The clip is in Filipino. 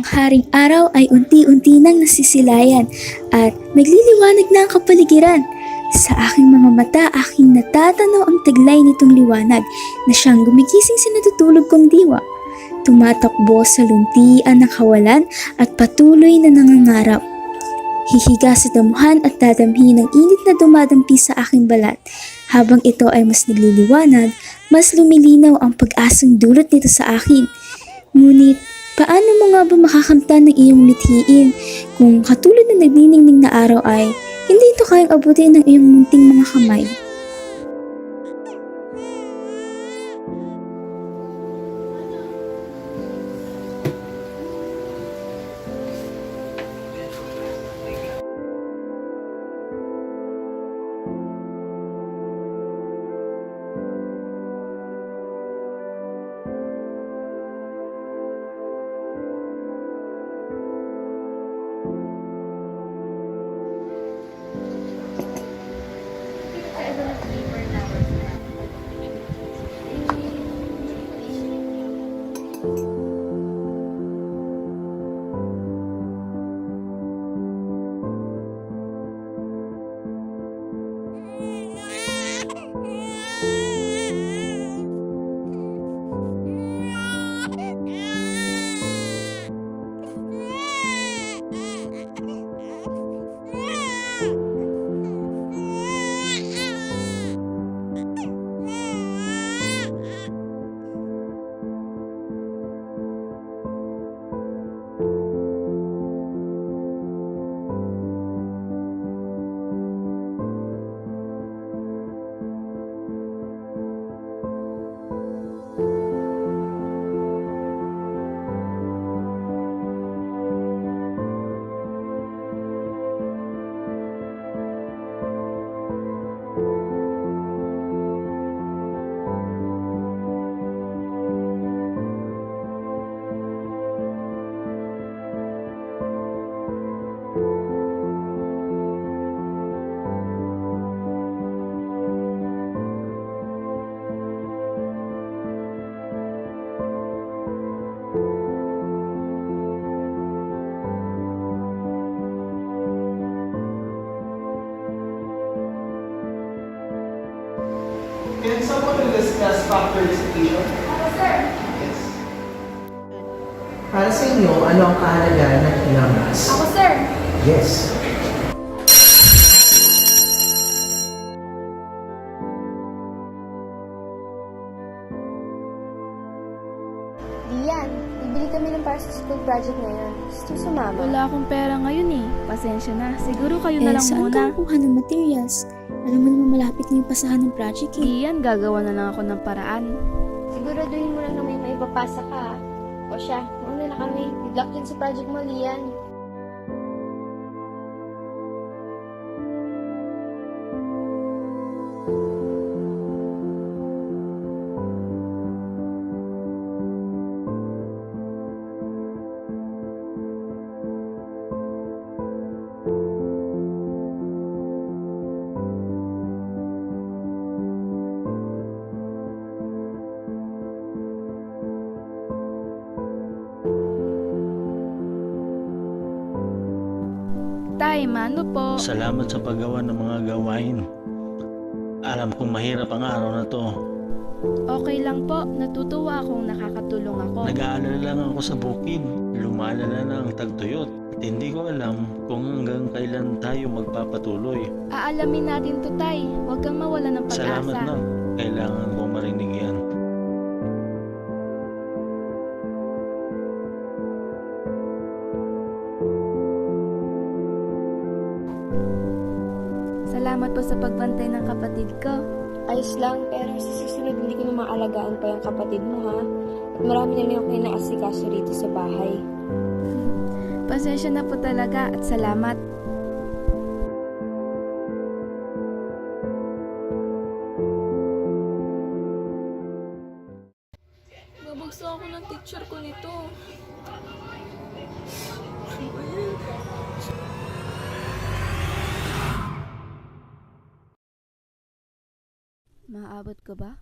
mapagmamangharing araw ay unti-unti nang nasisilayan at nagliliwanag na ang kapaligiran. Sa aking mga mata, aking natatanaw ang taglay nitong liwanag na siyang gumigising sa natutulog kong diwa. Tumatakbo sa luntian ng kawalan at patuloy na nangangarap. Hihiga sa damuhan at dadamhin ng init na dumadampi sa aking balat. Habang ito ay mas nagliliwanag, mas lumilinaw ang pag-asang dulot nito sa akin. Ngunit, paano mo nga ba makakamtan ng iyong mithiin kung katulad ng nagniningning na araw ay hindi ito kayang abutin ng iyong munting mga kamay? Can someone discuss factor dissertation? Ako, sir. Yes. Para sa inyo, ano ang kahalagahan ng ilang mass? Ako, sir. Yes. Dian, bibili kami ng para sa school project ngayon. Gusto sumama? Wala akong pera ngayon eh. Pasensya na. Siguro kayo na lang Saan muna. ka kukuha ng materials? Alam mo naman malapit na yung pasahan ng project eh. Iyan, gagawa na lang ako ng paraan. Siguraduhin mo lang na may maipapasa ka. O siya, mauna na kami. Good luck din sa project mo, Lian. Tay, mano po. Salamat sa paggawa ng mga gawain. Alam kong mahirap ang araw na to. Okay lang po. Natutuwa akong nakakatulong ako. Nag-aalala lang ako sa bukid. Lumalala na ang tagtuyot. At hindi ko alam kung hanggang kailan tayo magpapatuloy. Aalamin natin to, Tay. Huwag kang mawala ng pag-asa. Salamat na. Kailangan ko marinig yan. Salamat po sa pagbantay ng kapatid ko. Ayos lang, pero sa susunod hindi ko na maalagaan pa yung kapatid mo, ha? At marami na rin ako inaasikaso rito sa bahay. Pasensya na po talaga at salamat. Nabagsak ako ng teacher ko nito. Maaabot ko ba?